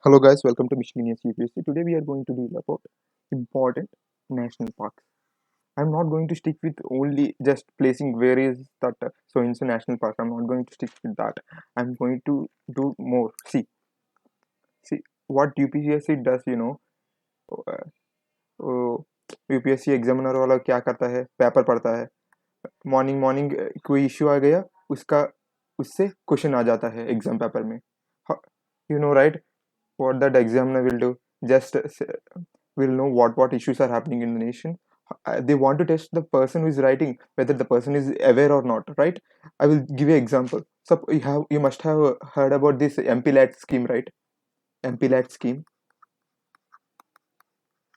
Hello guys, welcome to Miscellaneous UPSC. Today we are going to deal about important national parks. I'm not going to stick with only just placing where is that so in so national park. I'm not going to stick with that. I'm going to do more. See what UPSC does. Uh, UPSC examiner वाला क्या करता है, paper पढ़ता है, morning morning कोई issue आ गया, उसका उससे क्वेश्चन आ जाता है एग्जाम पेपर में. You know, right? What that examiner will do, just will know what issues are happening in the nation. They want to test the person who is writing whether the person is aware or not, right? I will give you an example. So you must have heard about this MPLAT scheme, right? MPLAT scheme.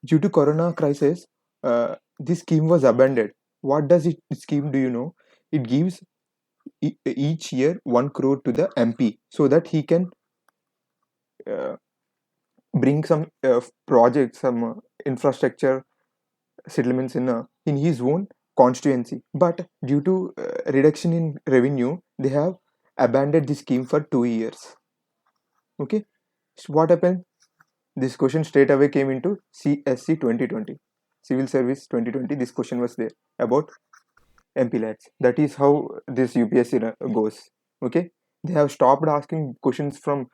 Due to corona crisis, this scheme was abandoned. What does it scheme, do you know? It gives each year 1 crore to the MP so that he can uh, bring some projects, some infrastructure settlements in his own constituency. But due to reduction in revenue, they have abandoned the scheme for 2 years. Okay, so what happened? This question straight away came into CSC 2020, Civil Service 2020. This question was there about MPLATs. That is how this UPSC goes. Okay, they have stopped asking questions from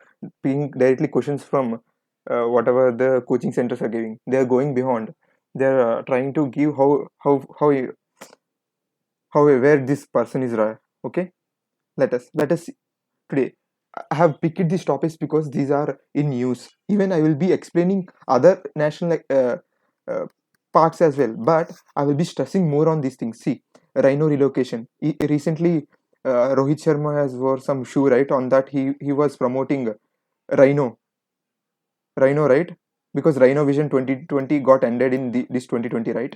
being directly questions from whatever the coaching centers are giving. They are going beyond. They are trying to give how aware this person is. Okay, let us see. Today I have picked these topics because these are in news. Even I will be explaining other national uh, parts as well, but I will be stressing more on these things. See, rhino relocation. Recently, Rohit Sharma has wore some shoe, right? On that, he was promoting rhino, right? Because Rhino Vision 2020 got ended in this 2020, right?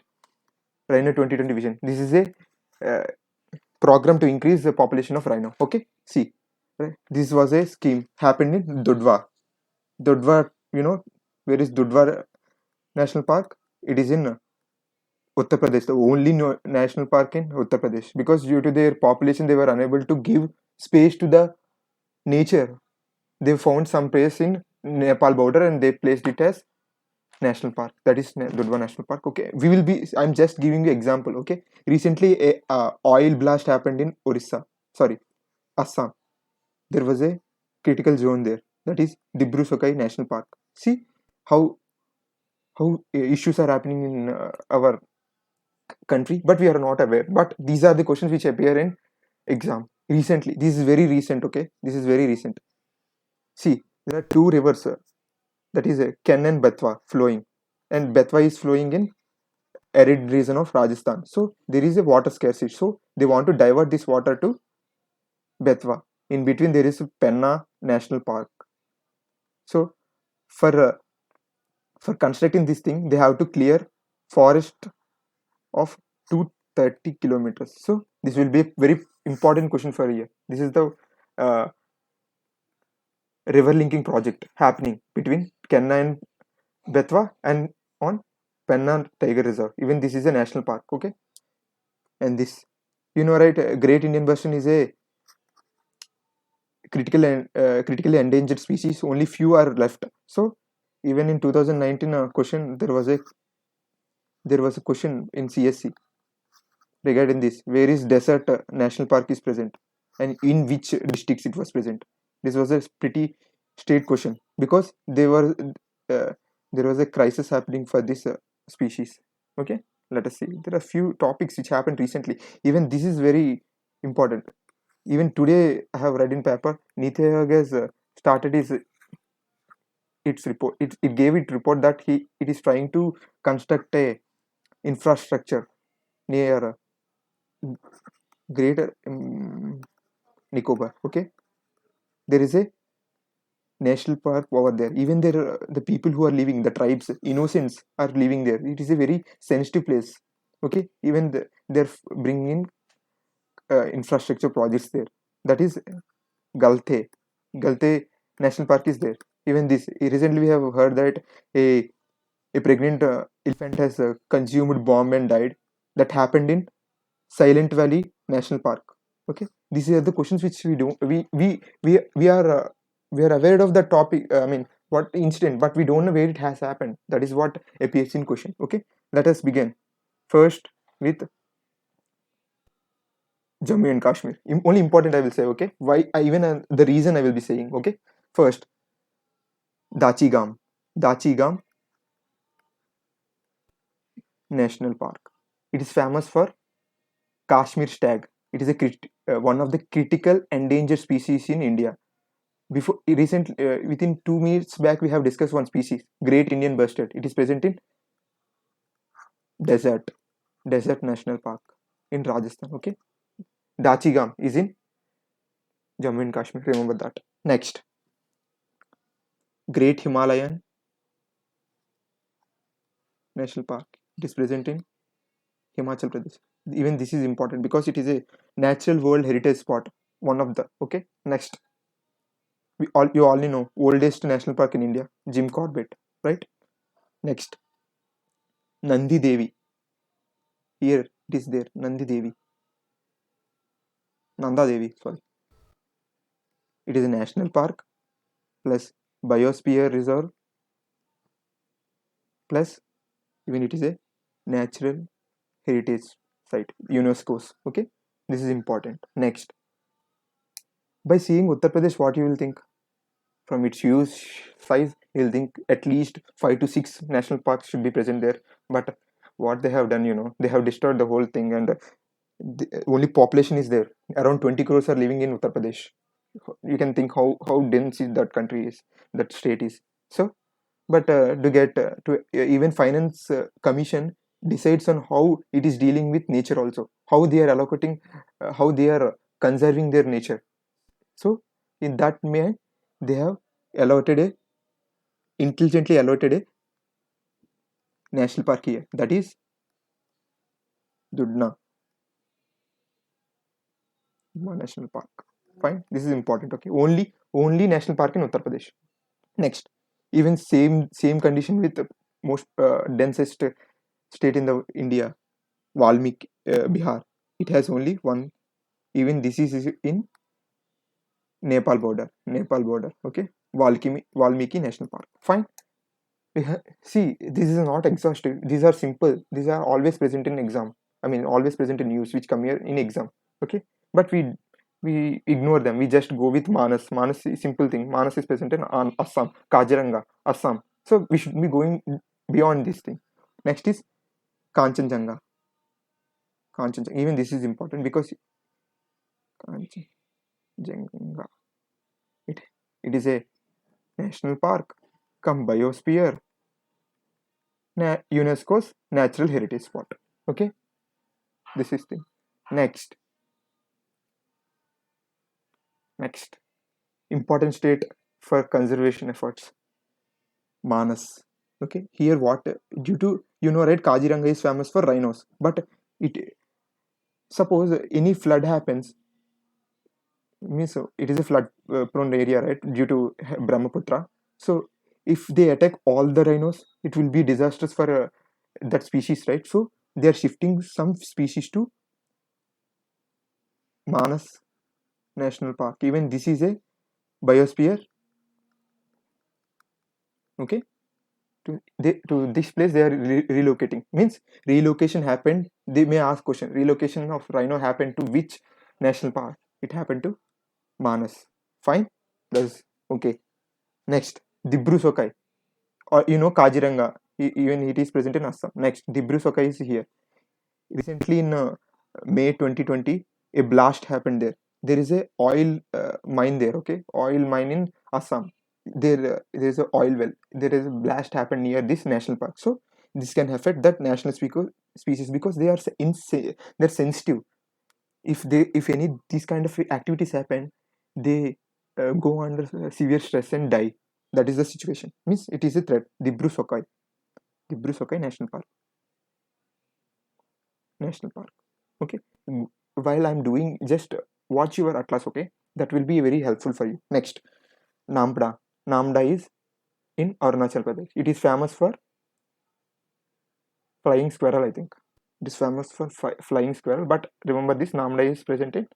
Rhino 2020 vision. This is a uh, program to increase the population of rhino. Okay, see, right? This was a scheme happened in Dudhwa. Dudhwa, where is Dudhwa National Park? It is in Uttar Pradesh, the only national park in Uttar Pradesh. Because due to their population, they were unable to give space to the nature. They found some place in Nepal border and they placed it as national park. That is Dudhwa National Park. Okay, I'm just giving you example. Okay, recently a oil blast happened in Orissa. Sorry, Assam. There was a critical zone there. That is Dibru Sakai National Park. See how issues are happening in our country, but we are not aware. But these are the questions which appear in exam recently. This is very recent. Okay, this is very recent. See, there are two rivers. That is Ken and Betwa flowing, and Betwa is flowing in arid region of Rajasthan. So there is a water scarcity. So they want to divert this water to Betwa. In between there is Penna National Park. So for uh, for constructing this thing, they have to clear forest of 230 kilometers. So this will be a very important question for a year. This is the uh, river linking project happening between Kenna and Betwa and on Penna Tiger Reserve. Even this is a national park. Okay, and this, right, Great Indian Basin is a critically endangered species. Only few are left. So even in 2019 question, there was a question in CSC regarding this. Where is desert national park is present, and in which districts it was present? This was a pretty straight question because uh, there was a crisis happening for this species. Okay, let us see. There are few topics which happened recently. Even this is very important. Even today, I have read in paper, Niti Aayog has started its report. It gave it report that it is trying to construct a infrastructure near Greater Nicobar. Okay, there is a national park over there. Even there, the people who are living, the tribes, innocents are living there. It is a very sensitive place. Okay, even they're bringing infrastructure projects there. That is Galte. Galte National Park is there. Even this recently we have heard that a pregnant elephant has consumed bomb and died. That happened in Silent Valley National Park. Okay, these are the questions which we do. We are aware of the topic. I mean, what incident, but we don't know where it has happened. That is what appears in question. Okay, let us begin first with Jammu and Kashmir. Only important I will say. Okay, why I even the reason I will be saying. Okay, first Dachigam, Dachigam National Park. It is famous for Kashmir stag. It is one of the critical endangered species in India. Before recent, within 2 minutes back, we have discussed one species, Great Indian Bustard. It is present in desert, Desert National Park in Rajasthan. Okay, Dachigam is in Jammu and Kashmir. Remember that. Next, Great Himalayan National Park. It is present in Himachal Pradesh. Even this is important because it is a natural world heritage spot. One of the. Okay. Next, you already know oldest national park in India, Jim Corbett, right? Next, Nandi Devi. Here it is there, Nandi Devi, Nanda Devi. Sorry, it is a national park plus biosphere reserve plus even it is a natural heritage site, UNESCO's. Okay, this is important. Next, by seeing Uttar Pradesh, what you will think? From its huge size, you'll think at least 5 to 6 national parks should be present there. But what they have done, they have destroyed the whole thing, and the only population is there. Around 20 crores are living in Uttar Pradesh. You can think how dense is that country is, that state is. So, but to get to even finance commission decides on how it is dealing with nature also, how they are allocating, how they are conserving their nature. So, in that way, they have allotted a intelligently allotted a national park here. That is Dudna National Park. Fine. This is important. Okay. Only national park in Uttar Pradesh. Next, even same condition with the most densest state in the India, Valmiki, Bihar. It has only one. Even this is in Nepal border. Nepal border. Okay. Valmiki National Park. Fine. See, this is not exhaustive. These are simple. These are always present in exam. I mean, always present in news, which come here in exam. Okay, but we ignore them. We just go with Manas. Manas is simple thing. Manas is present in Assam, Kaziranga, Assam. So we should be going beyond this thing. Next is Kanchenjunga. Kanchenjunga. Even this is important because Kanchenjunga. It it is a national park, come biosphere, UNESCO's natural heritage spot. Okay, this is thing. Next, important state for conservation efforts, Manas. Okay, here what due to right, Kaziranga is famous for rhinos, but it suppose any flood happens, means it is a flood prone area, right, due to Brahmaputra. So if they attack all the rhinos, it will be disastrous for that species, right? So they are shifting some species to Manas National Park. Even this is a biosphere. Okay, to this place they are relocating. Means relocation happened. They may ask question. Relocation of rhino happened to which national park? It happened to Manas. Fine. That's okay. Next, Dibru Sokai, or Kaziranga. Even it is present in Assam. Next, Dibru Sokai is here. Recently in May 2020, a blast happened there. There is a oil mine there. Okay, oil mine in Assam. There is a oil well. There is a blast happened near this national park. So this can affect that national species because they are they're sensitive. If any these kind of activities happen, they go under severe stress and die. That is the situation. Means it is a threat. Dibru Sokai National Park. Okay. While I'm doing, just watch your atlas. Okay, that will be very helpful for you. Next, Namda. Namda is in Arunachal Pradesh. It is famous for flying squirrel, I think. It is famous for flying squirrel. But remember this, Namda is present in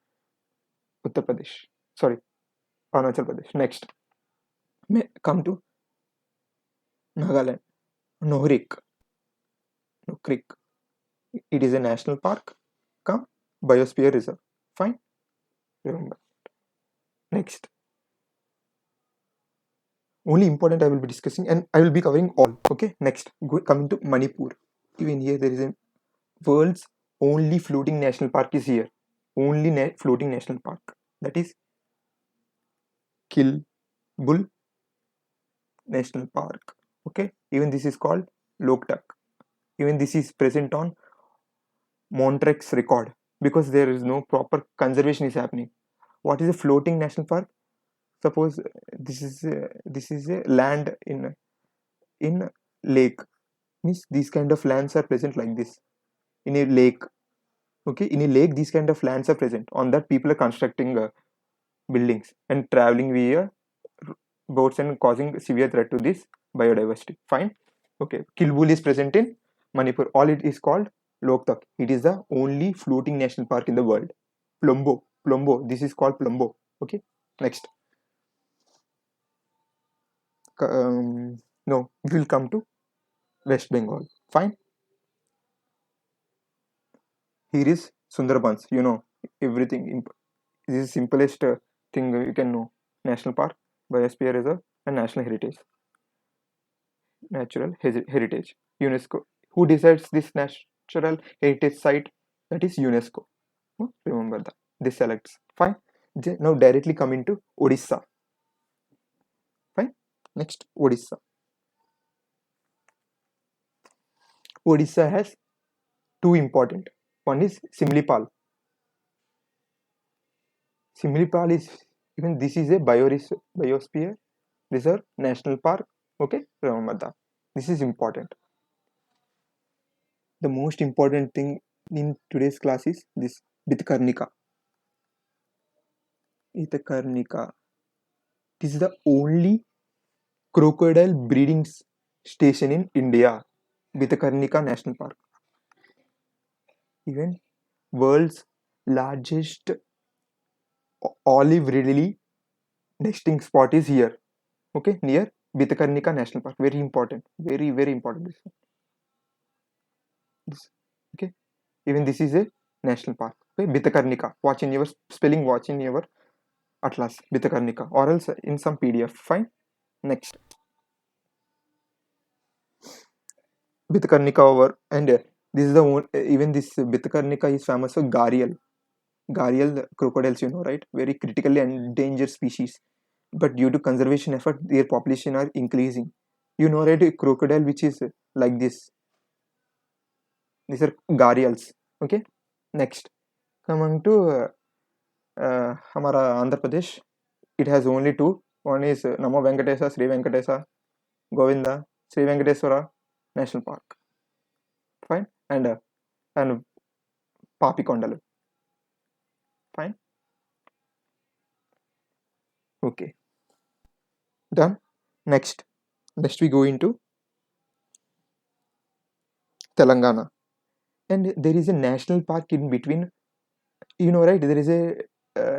Uttar Pradesh. Sorry, Arunachal Pradesh. Next, come to Nagaland, Nohrik, Nokrik. It is a national park, come biosphere reserve. Fine, remember. Next, only important I will be discussing, and I will be covering all. Okay, next, coming to Manipur. Even here, there is a world's only floating national park is here. Only floating national park. That is Kilbul National Park. Okay, even this is called Loktak. Even this is present on Montrex record because there is no proper conservation is happening. What is a floating national park? Suppose this is a land in lake. Means these kind of lands are present like this in a lake. Okay, in a lake these kind of lands are present. On that people are constructing buildings and traveling via boats and causing severe threat to this biodiversity. Fine. Okay, Kilbul is present in Manipur. All it is called Loktak. It is the only floating national park in the world. Plombo. This is called Plombo. Okay. Next. No, we will come to West Bengal. Fine. Here is Sundarbans. You know everything. This is simplest thing you can know. National Park, Biosphere Reserve, and National Heritage. Natural Heritage. UNESCO. Who decides this natural heritage site? That is UNESCO. Remember that. This selects. Fine. Now directly come into Odisha. Fine. Next, Odisha. Odisha has two important. One is Simlipal. Simlipal is even this is a biosphere reserve national park. Okay, remember that. This is important. The most important thing in today's class is this Bitkarnika. Bitkarnika. This is the only crocodile breeding station in India. Bitkarnika National Park. Even world's largest olive Ridley nesting spot is here. Okay, near Bitkarnika National Park. Very important. Very important. This. Okay. Even this is a national park. Okay, Bitkarnika. Watch in your spelling. Watch in your atlas. Bitkarnika, or else in some PDF. Fine. Next. Bitkarnika over, and this is the one. Even this Bitkarnika is famous for Gharial. Gharial crocodiles, you know, right? Very critically endangered species. But due to conservation effort, their population are increasing. You know, right? A crocodile which is like this. These are Gharials. Okay. Next. Coming to हमारा Andhra Pradesh, it has only two. One is Namo Venkatesa, Sri Venkatesa, Govinda, Sri Venkateswara National Park. Fine. And Papikondalu. Fine. Okay. Done. Next we go into Telangana, and there is a national park in between. You know, right? There is a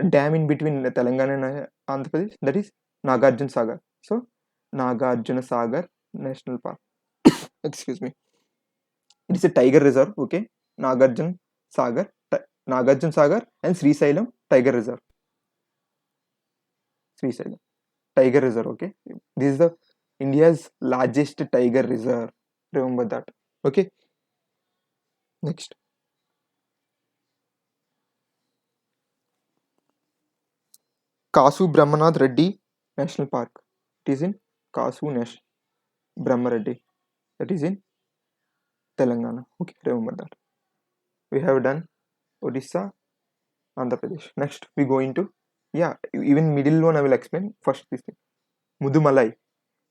dam in between Telangana and Andhra Pradesh. That is Nagarjuna Sagar. So Nagarjuna Sagar National Park. Excuse me. It is a tiger reserve. Okay, Nagarjuna Sagar, Nagarjuna Sagar, and Sri Sailam Tiger Reserve. Sri Sailam Tiger Reserve. Okay, this is the India's largest tiger reserve. Remember that. Okay. Next, Kasu Brahmanath Reddy National Park. It is in Kasu Nash Brahma Reddy. That is in Telangana. Okay, remember that. We have done Odisha, Andhra Pradesh. Next, we go into, yeah, even middle one I will explain. First, this thing. Mudumalai.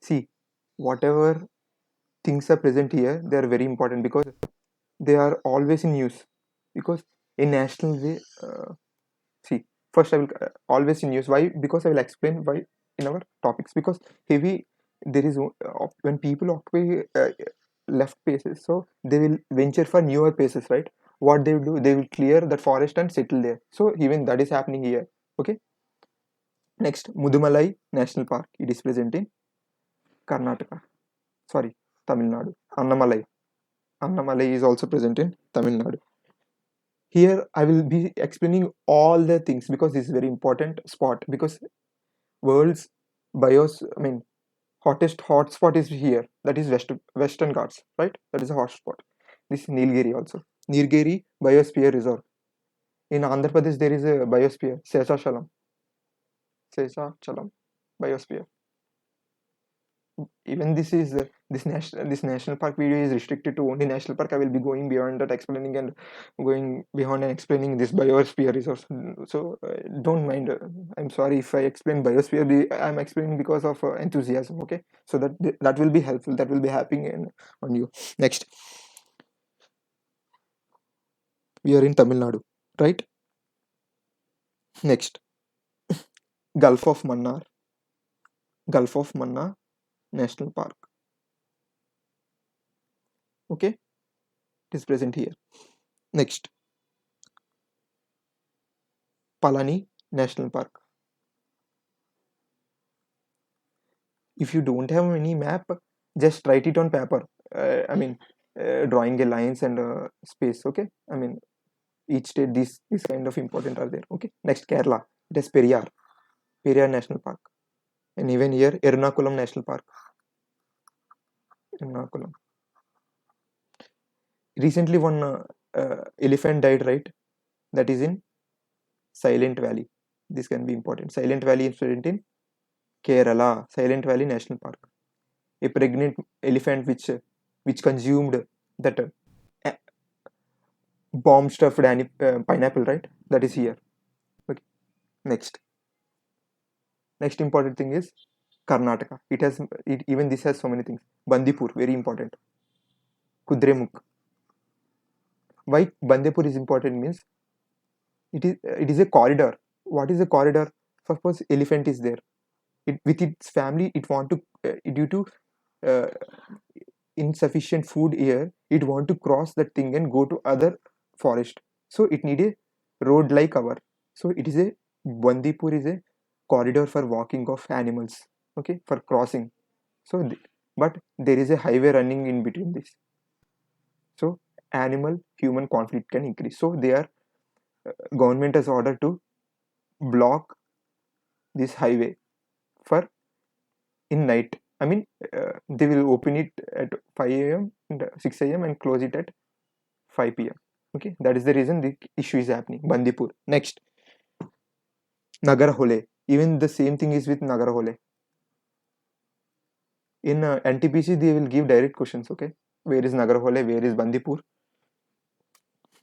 See, whatever things are present here, they are very important because they are always in use. Because in national way, see, first I will always in use. Why? Because I will explain why in our topics. Because heavy, there is when people occupy left places, so they will venture for newer places, right? What they will do, they will clear that forest and settle there. So even that is happening here. Okay. Next, Mudumalai National Park. It is present in Karnataka. Sorry, Tamil Nadu. Annamalai is also present in Tamil Nadu. Here I will be explaining all the things because this is very important spot, because world's bios, I mean, hottest hotspot is here, that is Western Ghats, right? That is a hotspot. This is Nilgiri also. Nilgiri Biosphere Reserve. In Andhra Pradesh there is a biosphere, Sesa Chalam Biosphere. Even this national park video is restricted to only national park. I will be going beyond that, explaining and going beyond and explaining this biosphere resource. So don't mind. I'm sorry if I explain biosphere. I'm explaining because of enthusiasm. Okay, so that will be helpful. That will be happening on you. Next, we are in Tamil Nadu, right? Next, Gulf of Mannar, Gulf of Mannar National Park. Okay, it is present here. Next, Palani National Park. If you don't have any map, just write it on paper. I mean, drawing a lines and space. Okay, I mean, each state this kind of important are there. Okay, next, Kerala. It is Periyar National Park. And even here Ernakulam National Park. Ernakulam. Recently one elephant died, right? That is in Silent Valley. This can be important. Silent Valley is present in Kerala. Silent Valley National Park. A pregnant elephant which consumed that bomb stuffed pineapple, right? That is here. Okay. Next important thing is Karnataka. Even this has so many things. Bandipur, very important. Kudremukh. Why Bandipur is important means it is a corridor. What is a corridor? Suppose elephant is there, with its family, it want to due to uh, insufficient food here, it want to cross that thing and go to other forest. So it need a road like our. So it is a Bandipur is a corridor for walking of animals, okay, for crossing. So but there is a highway running in between this, so animal human conflict can increase. So they are government has ordered to block this highway for in night. I mean, they will open it at 5 a.m. and 6 a.m. and close it at 5 p.m. Okay, that is the reason the issue is happening. Bandipur. Next, Nagarhole. Even the same thing is with Nagarhole. In NTPC, they will give direct questions. Okay, where is Nagarhole? Where is Bandipur?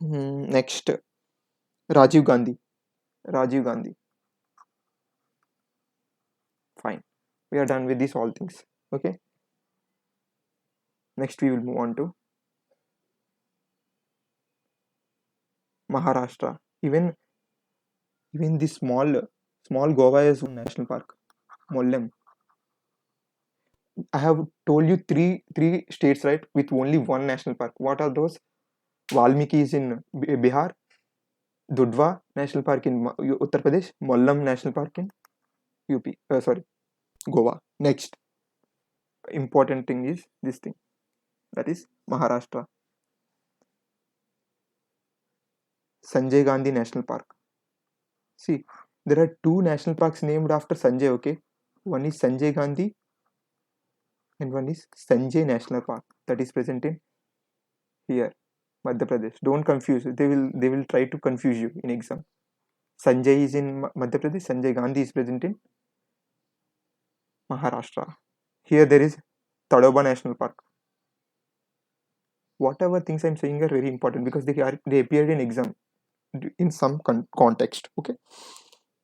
Next, Rajiv Gandhi. Rajiv Gandhi. Fine. We are done with these all things. Okay. Next, we will move on to Maharashtra. Even this small Goa is one national park. Mollem. I have told you three states, right, with only one national park. What are those? Valmiki is in Bihar, Dudhwa National Park in Uttar Pradesh, Mollam National Park in UP. Sorry, Goa. Next important thing is this thing, that is Maharashtra. Sanjay Gandhi National Park. See, there are two national parks named after Sanjay. Okay, one is Sanjay Gandhi and one is Sanjay National Park. That is present in here, Madhya Pradesh. Don't confuse. They will try to confuse you in exam. Sanjay is in Madhya Pradesh. Sanjay Gandhi is present in Maharashtra. Here there is Tadoba National Park. Whatever things I'm saying are very important because they appeared in exam in some context. Okay.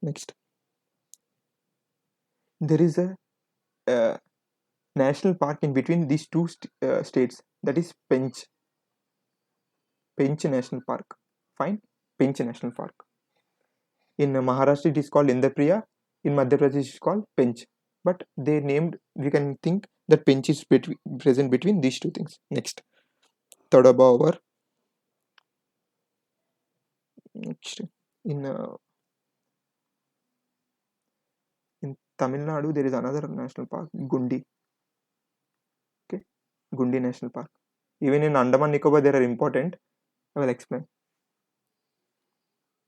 Next, there is a uh, national park in between these two states. That is Pench National Park. Fine, Pench National Park. In Maharashtra it is called Indrapriya. In Madhya Pradesh it is called Pench. But they named. We can think that Pench is present between these two things. Next, Tadoba over. Next, in uh, in Tamil Nadu there is another national park, Gundi. Okay, Gundi National Park. Even in Andaman Nicobar, they are important. I will explain.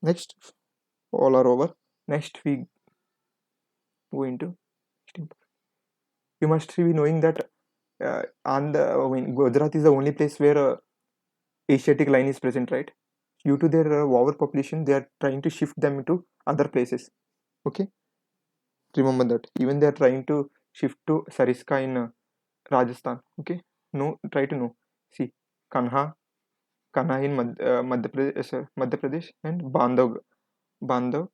Next, all are over. Next, we go into. You must be knowing that Gujarat is the only place where Asiatic line is present, right? Due to their overpopulation, they are trying to shift them to other places. Okay, remember that. Even they are trying to shift to Sariska in Rajasthan. Okay, no, try to know. See, Kanha, Kanha in Madhya Pradesh, and Bandhav, Bandhav,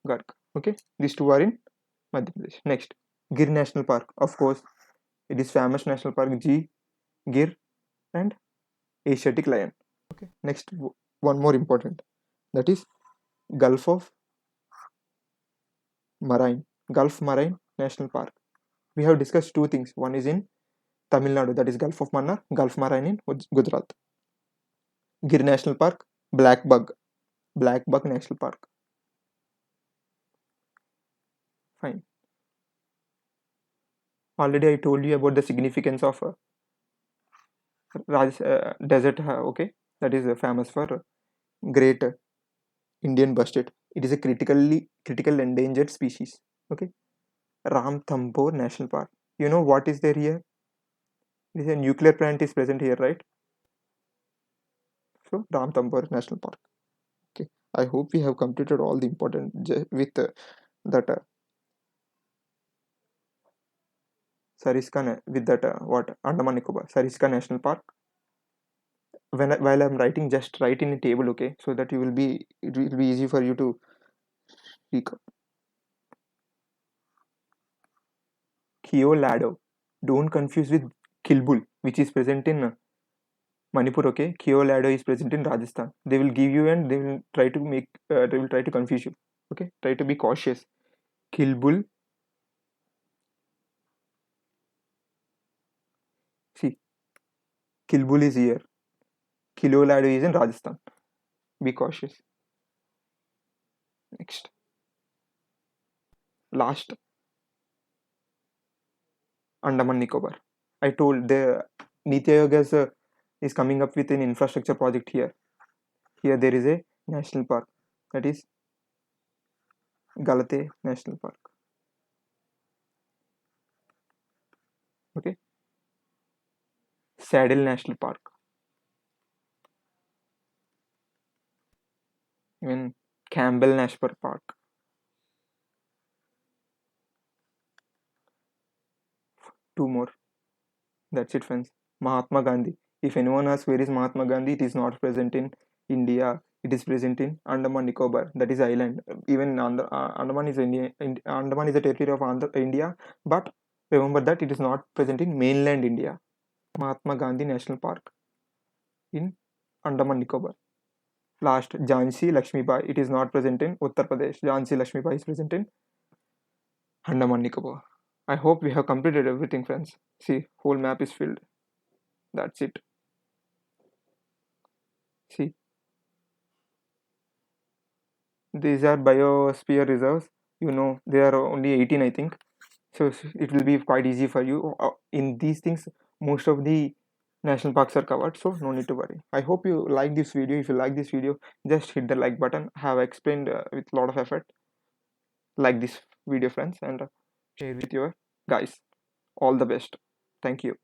Garg. Okay, these two are in Madhya Pradesh. Next, Gir National Park. Of course, it is famous national park. Gir, and Asiatic lion. Okay. Next, one more important. That is Gulf of Marine. Gulf Marine National Park. We have discussed two things. One is in Tamil Nadu, that is Gulf of Mannar. Gulf Marine in Gujarat. Gir National Park. Black Bug. Black Bug National Park. Fine. Already I told you about the significance of desert. Okay, that is famous for great Indian bustard. It is a critical endangered species. Okay, Ramthambore National Park. You know what is there here? It is a nuclear plant is present here, right? So Ramthambore National Park. Okay, I hope we have completed all the important with that Sariska with that what Andaman Nicobar Sariska National Park. While I'm writing, just write in a table, okay, so that it will be easy for you to recall. Keolado. Don't confuse with Kilbul, which is present in Manipur. Okay, Keolado is present in Rajasthan. They will give you and they will try to they will try to confuse you. Okay, try to be cautious. Kilbul. See, Kilbul is here. Keolado is in Rajasthan. Be cautious. Next, last, Andaman Nicobar. I told the Niti Aayog is coming up with an infrastructure project here. Here there is a national park, that is Galate National Park. Okay, Saddle National Park. Even Campbell National Park. Two more. That's it, friends. Mahatma Gandhi. If anyone asks where is Mahatma Gandhi, it is not present in India. It is present in Andaman Nicobar. That is island. Even Andaman is Andaman is a territory of India, but remember that it is not present in mainland India. Mahatma Gandhi National Park in Andaman Nicobar. Last, Jhansi Lakshmibai. It is not present in Uttar Pradesh. Jhansi Lakshmibai is present in Andaman Nicobar. I hope we have completed everything, friends. See, whole map is filled. That's it. See, these are biosphere reserves. You know, there are only 18, I think. So it will be quite easy for you. In these things, most of the national parks are covered, so no need to worry. I hope you like this video. If you like this video, just hit the like button. I have explained with a lot of effort. Like this video, friends, and share with your guys. All the best. Thank you.